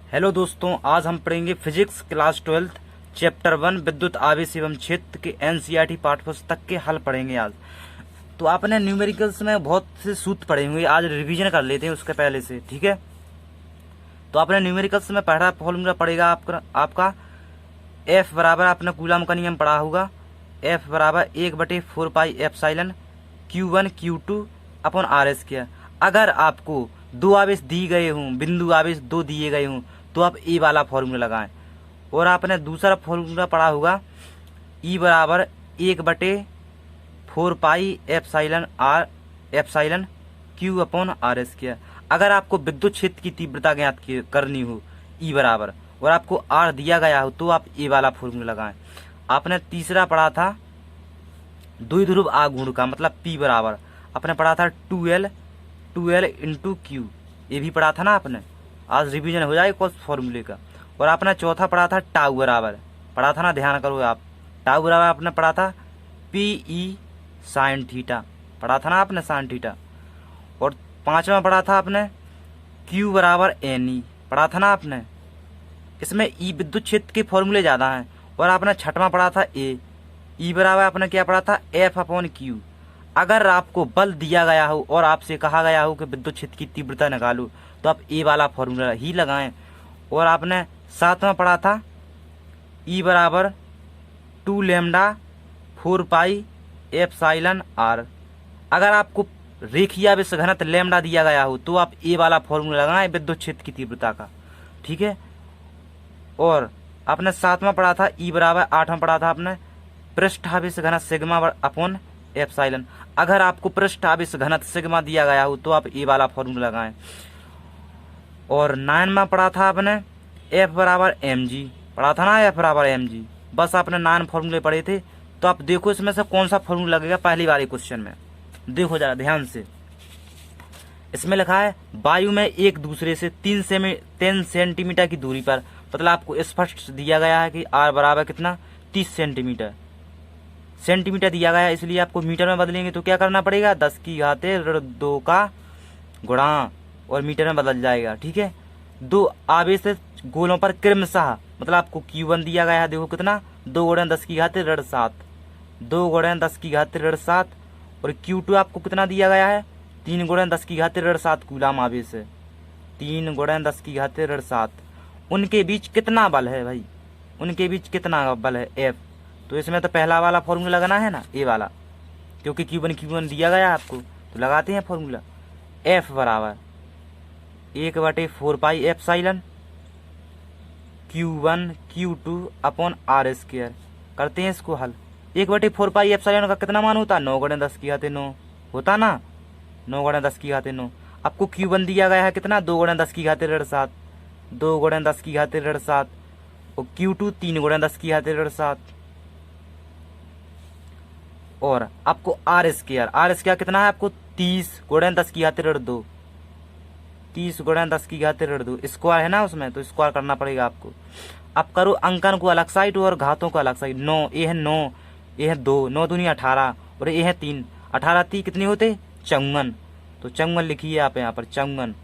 Hello दोस्तों, आज हम पढ़ेंगे फिजिक्स क्लास 12 चैप्टर 1 विद्युत आवेश एवं क्षेत्र के एनसीईआरटी पाठ्यपुस्तक के हल पढ़ेंगे आज। तो आपने न्यूमेरिकल्स में बहुत से सूत्र पढ़े होंगे, आज रिवीजन कर लेते हैं उसके पहले से, ठीक है। तो आपने न्यूमेरिकल्स में पढ़ा फॉर्मूला पड़ेगा आपका एफ बराबर, आपने कूलम का नियम पढ़ा होगा, एफ बराबर 1/4 pi epsilon Q1 Q2 upon RS किया। अगर आपको दो आवेश दिए गए हों, बिंदु आवेश दो दिए गए हों, तो आप ए वाला फॉर्मूला लगाएं। और आपने दूसरा फॉर्मूला पढ़ा होगा ई बराबर 1/4 pi epsilon Q upon RS किया। अगर आपको विद्युत क्षेत्र की तीव्रता ज्ञात करनी हो ई बराबर, और आपको आर दिया गया हो, तो आप ए वाला फॉर्मूला लगाएं। आपने तीसरा पढ़ा था द्विध्रुव आघूर्ण का, मतलब P बराबर आपने पढ़ा था 2L इंटू Q, ये भी पढ़ा था ना आपने। आज रिवीजन हो जाएगा उस फॉर्मूले का। और आपने चौथा पढ़ा था टाउ बराबर, पढ़ा था ना, ध्यान करो आप। टाउ बराबर आपने पढ़ा था PE साइन थीटा, पढ़ा था ना आपने, साइन थीटा। और पांचवा पढ़ा था आपने Q बराबर NE, पढ़ा था ना आपने। इसमें ई विद्युत क्षेत्र के फॉर्मूले ज्यादा हैं। और आपने छठवां पढ़ा था ई बराबर आपने क्या पढ़ा था F अपॉन Q। अगर आपको बल दिया गया हो और आपसे कहा गया हो कि विद्युत क्षेत्र की तीव्रता निकालो, तो आप ए वाला फॉर्मूला ही लगाएं। और आपने सातवां पढ़ा था ई बराबर 2 लैम्डा 4 पाई एप्सिलॉन R। अगर आपको रेखीय आवेश घनत्व लैम्डा दिया गया हो, तो आप ए वाला फॉर्मूला लगाएं विद्युत क्षेत्र की तीव्रता का, ठीक है। और आपने सातवां पढ़ा था ई बराबर, आठवां पढ़ा था आपने पृष्ठ आवेश घनत्व सिग्मा अपॉन एप्सिलॉन। अगर आपको पृष्ठ आवेश घनत्व सिग्मा दिया गया हो, तो आप ए वाला फॉर्मूला लगाएं। और 9वां पढ़ा था आपने एफ बराबर mg, पढ़ा था ना, एफ बराबर mg। बस आपने 9 फॉर्मूले पढ़े थे। तो आप देखो इसमें से कौन सा फॉर्मूला लगेगा पहली वाले क्वेश्चन में, देखो जरा ध्यान से। इसमें लिखा है वायु में एक दूसरे से 3 सेंटीमीटर की दूरी पर, मतलब आपको स्पष्ट दिया गया है कि r बराबर कितना 30 सेंटीमीटर दिया गया है, इसलिए आपको मीटर में बदलेंगे तो क्या करना पड़ेगा, 10⁻2 का गुणा और मीटर में बदल जाएगा, ठीक है। दो आवेश गोलों पर क्रमशः, मतलब आपको Q1 दिया गया है, देखो कितना 2 × 10⁻7, 2 × 10⁻7। और Q2 आपको कितना दिया गया है 3 × 10⁻7 कूलम आवेश है, 3 × 10⁻7। उनके बीच कितना बल है भाई, उनके बीच कितना बल है F। तो इसमें तो पहला वाला फॉर्मूला लगाना है ना, ए वाला, क्योंकि Q1 दिया गया है आपको। तो लगाते हैं फॉर्मूला F बराबर 1/4 pi epsilon Q1 Q2 upon R²। करते हैं इसको हल। 1/4 पाई एप्सिलॉन का कितना मान होता है, 9 × 10⁻9 होता ना, 9 × 10⁻9। आपको Q1 दिया गया है कितना 2 × 10⁻7, 2 × 10⁻7। और Q2 3 × 10⁻7। और आपको R² कितना है आपको 30 × 10⁻2, 30 × 10⁻2 स्क्वायर है ना उसमें, तो स्क्वायर करना पड़ेगा आपको। आप करो अंकन को अलग साइड और घातों को अलग साइड। 9 ये है 9, ये है 2, 9 दूनी 18, और ये है 3, 18 3 कितने होते 54। तो 54 लिखिए आप यहाँ पर 54।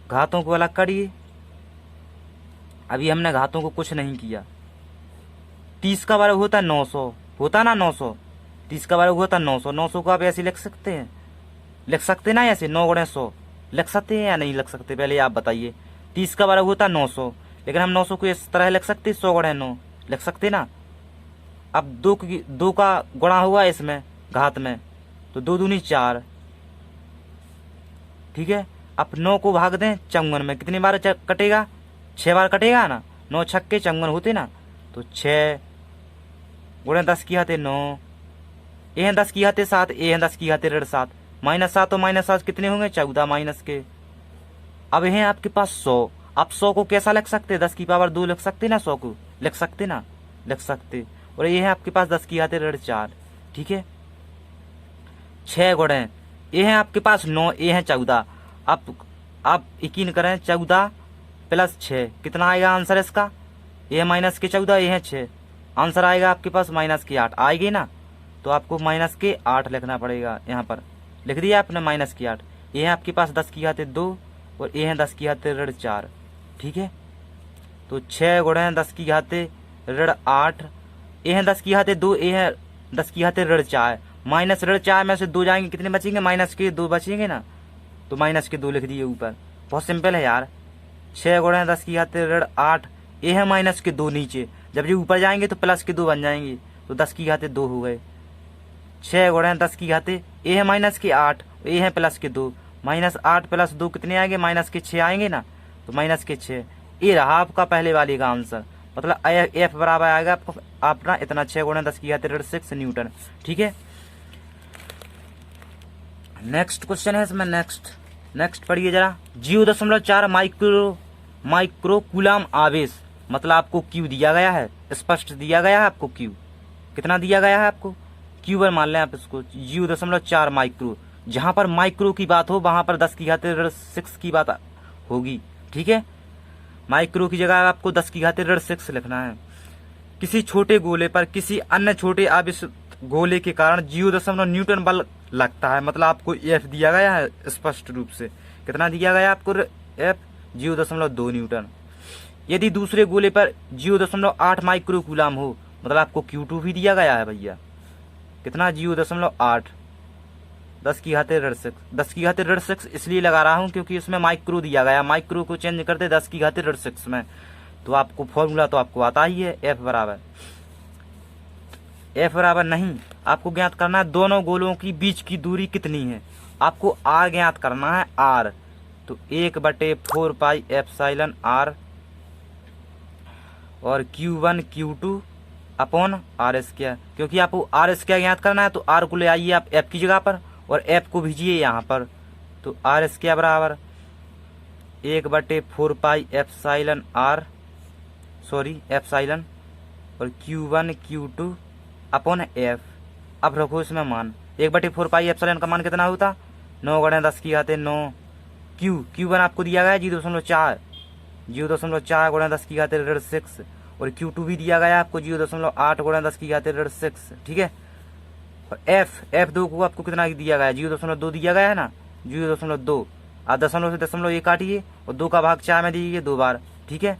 घातों को अलग करिए, अभी हमने घातों को कुछ नहीं किया। 30 का वर्ग होता है 900, होता ना 900, 30 का वर्ग होता है 900। 900 को आप ऐसे लिख सकते हैं, लिख सकते ना ऐसे, 9 × 100 लिख सकते हैं या नहीं लिख सकते, पहले आप बताइए। 30 का वर्ग होता है 900, लेकिन हम 900 को इस तरह लिख सकते, 100 × 9 लिख सकते ना। अब 2 का गुणा हुआ इसमें घात में, तो 2 दूनी 4, ठीक है। अब 9 को भाग दें 54 में, कितनी बार कटेगा, 6 बार कटेगा ना, 9 छक्के 54 होते ना। तो 6 × 10⁻9, ए है 10⁻7, ए है 10⁻7, -7 और -7 कितने होंगे 14 माइनस के। अब है आपके पास 100। आप 100 को कैसा लिख सकते, 10⁻2 लिख सकते ना, 100 को लिख सकते ना, लिख सकते। और ये है आपके पास 10⁻4, ठीक है। 6 गुणे ये है आपके पास 9, ये है 14। आप यकीन करें 14 + 6 कितना आएगा आंसर इसका, ये है -14, ये है 6, आंसर आएगा आपके पास -8 आएगी ना। तो आपको -8 लिखना पड़ेगा, यहाँ पर लिख दिया आपने -8। ये है आपके पास 10⁻2 और ये है 10⁻4। ठीक है। तो 6 गुणे 10 की घाते ऋण 8, ए है 10 की घाते 2, ए है 10 की घाते ऋण 4, माइनस ऋण 4 में से 2 जाएंगे, कितने बचेंगे, माइनस के 2 बचेंगे ना, तो माइनस के 2 लिख दिए ऊपर। बहुत सिंपल है यार। 6 गुणे 10 की घाते ऋण 8, ए है माइनस के 2 नीचे, जब ये ऊपर जाएंगे तो प्लस के 2 बन जाएंगे, तो 10 की घाते 2 हो गए। 6 गुणे 10 की घाते ए है माइनस के 8, ए है प्लस के 2, माइनस 8 प्लस 2 कितने आएंगे, माइनस के 6 आएंगे ना, तो माइनस के 6। ये रहा आपका पहले वाले का आंसर, मतलब एफ बराबर आएगा आपको अपना इतना 6 गुणे 10 की घाते ऋण 6 न्यूटन। ठीक है। नेक्स्ट क्वेश्चन है इसमें, नेक्स्ट पढ़िए जरा। 0.4 माइक्रो कूलाम आवेश, मतलब आपको क्यू दिया गया है, स्पष्ट दिया गया है आपको क्यू, कितना दिया गया है आपको, क्यू बर मान लें आप इसको 0.4 माइक्रो, जहां पर माइक्रो की बात हो वहां पर 10 की घाते ऋण 6 की बात होगी। ठीक है। माइक्रो की जगह आपको 10 की घाते ऋण 6 लिखना है। किसी छोटे गोले पर किसी अन्य छोटे आवेश गोले के कारण 0 न्यूटन बल लगता है, मतलब आपको एफ दिया गया है स्पष्ट रूप से, कितना दिया गया आपको एफ, 0.2 न्यूटन। यदि दूसरे गोले पर 0.8 माइक्रो कूलाम हो, मतलब आपको Q2 भी दिया गया है भैया, कितना 0.8, 10 की घाते ऋण 6, 10 की घाते ऋण 6 इसलिए लगा रहा हूं क्योंकि इसमें माइक्रो दिया गया, माइक्रो को चेंज करते 10 की घाते ऋण 6 में, तो आपको फॉर्मूला तो आपको आता ही है, एफ बराबर नहीं, आपको ज्ञात करना है दोनों गोलों की बीच की दूरी कितनी है, आपको आर ज्ञात करना है, आर, तो 1/4 पाई एप्सिलॉन आर और Q1 Q2 upon are square, क्योंकि आपको आर स्क्वायर ज्ञात करना है तो आर को ले आइए आप एफ की जगह पर और एफ को भेजिए यहाँ पर, तो आर स्क्वायर बराबर 1/4 pi epsilon R, sorry epsilon, और Q1 Q2 अपॉन एफ। अब रखो इसमें मान, 1/4 पाई एप्सिलॉन का मान कितना होता, 9 गुणे 10 की घाते 9, Q1 आपको दिया गया है 0.4 गुणे 10 की घाते ऋण 6, और Q2 भी दिया गया आपको 0.8 गुणे 10 की घाते ऋण 6। ठीक है। और एफ 2 को आपको कितना दिया गया है, 0.2 दिया गया है ना, 0.2, आप दशमलव से दशमलव एक काटिए और 2 का भाग 4 में दीजिए 2 बार। ठीक है।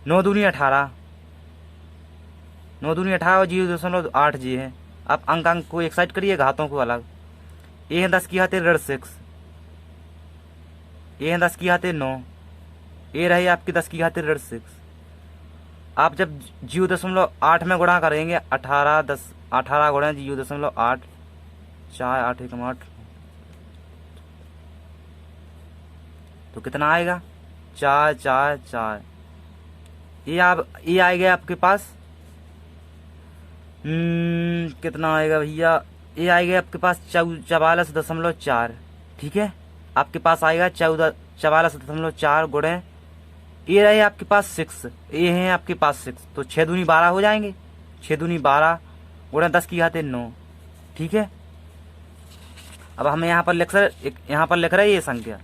9 दूनी 18, 9 दूनी 18 और 0.8 जी है। आप अंक को एक साइड करिए, घातों को अलग। ए है 10 की घाते ऋण 6, ए है 10 की घाते 9, ए रही आपकी 10 की घाते ऋण 6। आप जब 0.8 में गुणा करेंगे, 18 गुणा 0.8, 4 8 1 8, तो कितना आएगा, 4 4 4, ये आएगा आपके पास कितना आएगा भैया, ये आएगा आपके पास 44.4। ठीक है। आपके पास आएगा 44.4 गुणे, ये रहे आपके पास 6, ये है आपके पास 6, तो 6 दूनी 12 हो जाएंगे, 6 दूनी 12 गुणे 10 की घाते 9। ठीक है। अब हम यहाँ पर लिख रहे हैं ये संख्या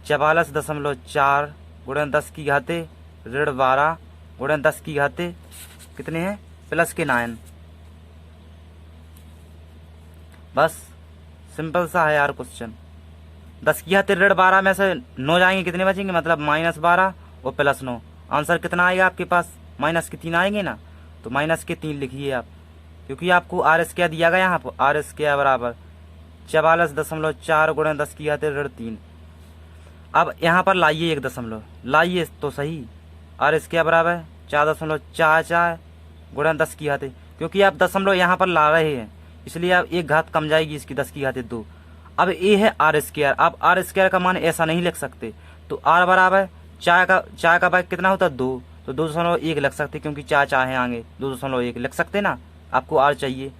44.4 गुणे 10 की घाते ऋण 12 गुणे 10 की घाते कितने हैं, प्लस के 9। बस सिंपल सा है यार क्वेश्चन। 10 की घाते ऋण 12 में से 9 जाएंगे, कितने बचेंगे, मतलब -12 और प्लस 9, आंसर कितना आएगा आपके पास, माइनस के 3 आएंगे ना, तो माइनस के 3 लिखिए आप, क्योंकि आपको आर स्क्वायर दिया गया यहाँ पर, आर स्क्वायर बराबर 44.4 गुणे 10 की घाते ऋण 3। अब यहाँ पर लाइए 1 दशमलव, लाइए तो सही, आर स्क्वायर बराबर 4.44 गुणे 10 की घाते, क्योंकि आप दशमलव यहाँ पर ला रहे हैं इसलिए आप एक घात कम जाएगी इसकी, 10 की घाते 2। अब ये है आर स्क्वायर, आप आर स्क्वायर का मान ऐसा नहीं लिख सकते, तो आर बराबर 4 का भाग कितना होता है 2, तो 2.1 लिख सकते, क्योंकि 4 है आगे, 2.1 लिख सकते ना, आपको आर चाहिए।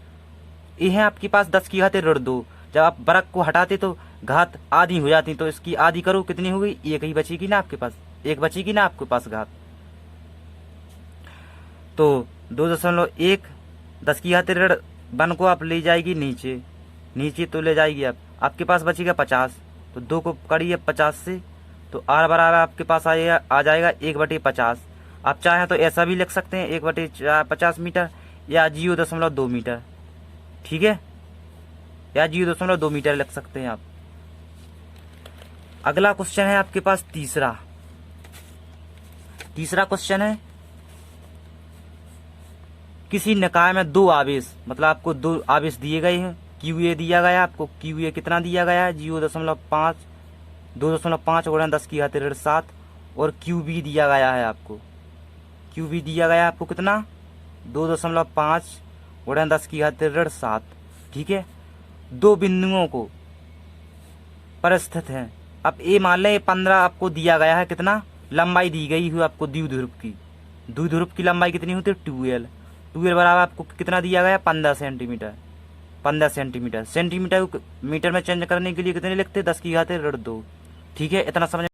ये है आपके पास 10 की घाते ऋण 2, जब आप वर्ग को हटाते तो घात आधी हो जाती, तो इसकी आधी करो, कितनी हो गई, 1 ही बचेगी ना आपके पास, 1 बचेगी ना आपके पास घात, तो 2.1 10 की घाते ऋण 1 को आप ले जाएगी नीचे तो ले जाएगी आपके पास बचेगा 50, तो 2 को करिए 50 से, तो आर बराबर आपके पास आ जाएगा 1/50। आप चाहें तो ऐसा भी लिख सकते हैं 1/50 मीटर या 0.2 मीटर। ठीक है, या 0.2 मीटर लिख सकते हैं आप। अगला क्वेश्चन है आपके पास तीसरा, तीसरा क्वेश्चन है, किसी निकाय में दो आवेश, मतलब आपको दो आवेश दिए गए हैं। क्यू ए दिया गया है आपको, क्यू ए कितना दिया गया है 0.5, 2.5 गुणा 10 की घात ऋण 7, और क्यू बी दिया गया है आपको, क्यू बी दिया गया है आपको कितना 2.5 गुणा 10 की घात ऋण 7। ठीक है, दो बिंदुओं को पर स्थित है। अब ये मान लें 15 आपको दिया गया है, कितना लंबाई दी गई हुई आपको द्विध्रुव की, द्विध्रुव की लंबाई कितनी होती है 2l, 2l बराबर आपको कितना दिया गया 15 सेंटीमीटर, 15 सेंटीमीटर। सेंटीमीटर को मीटर में चेंज करने के लिए कितने लिखते हैं 10 की घात ऋण 2। ठीक है, इतना समझ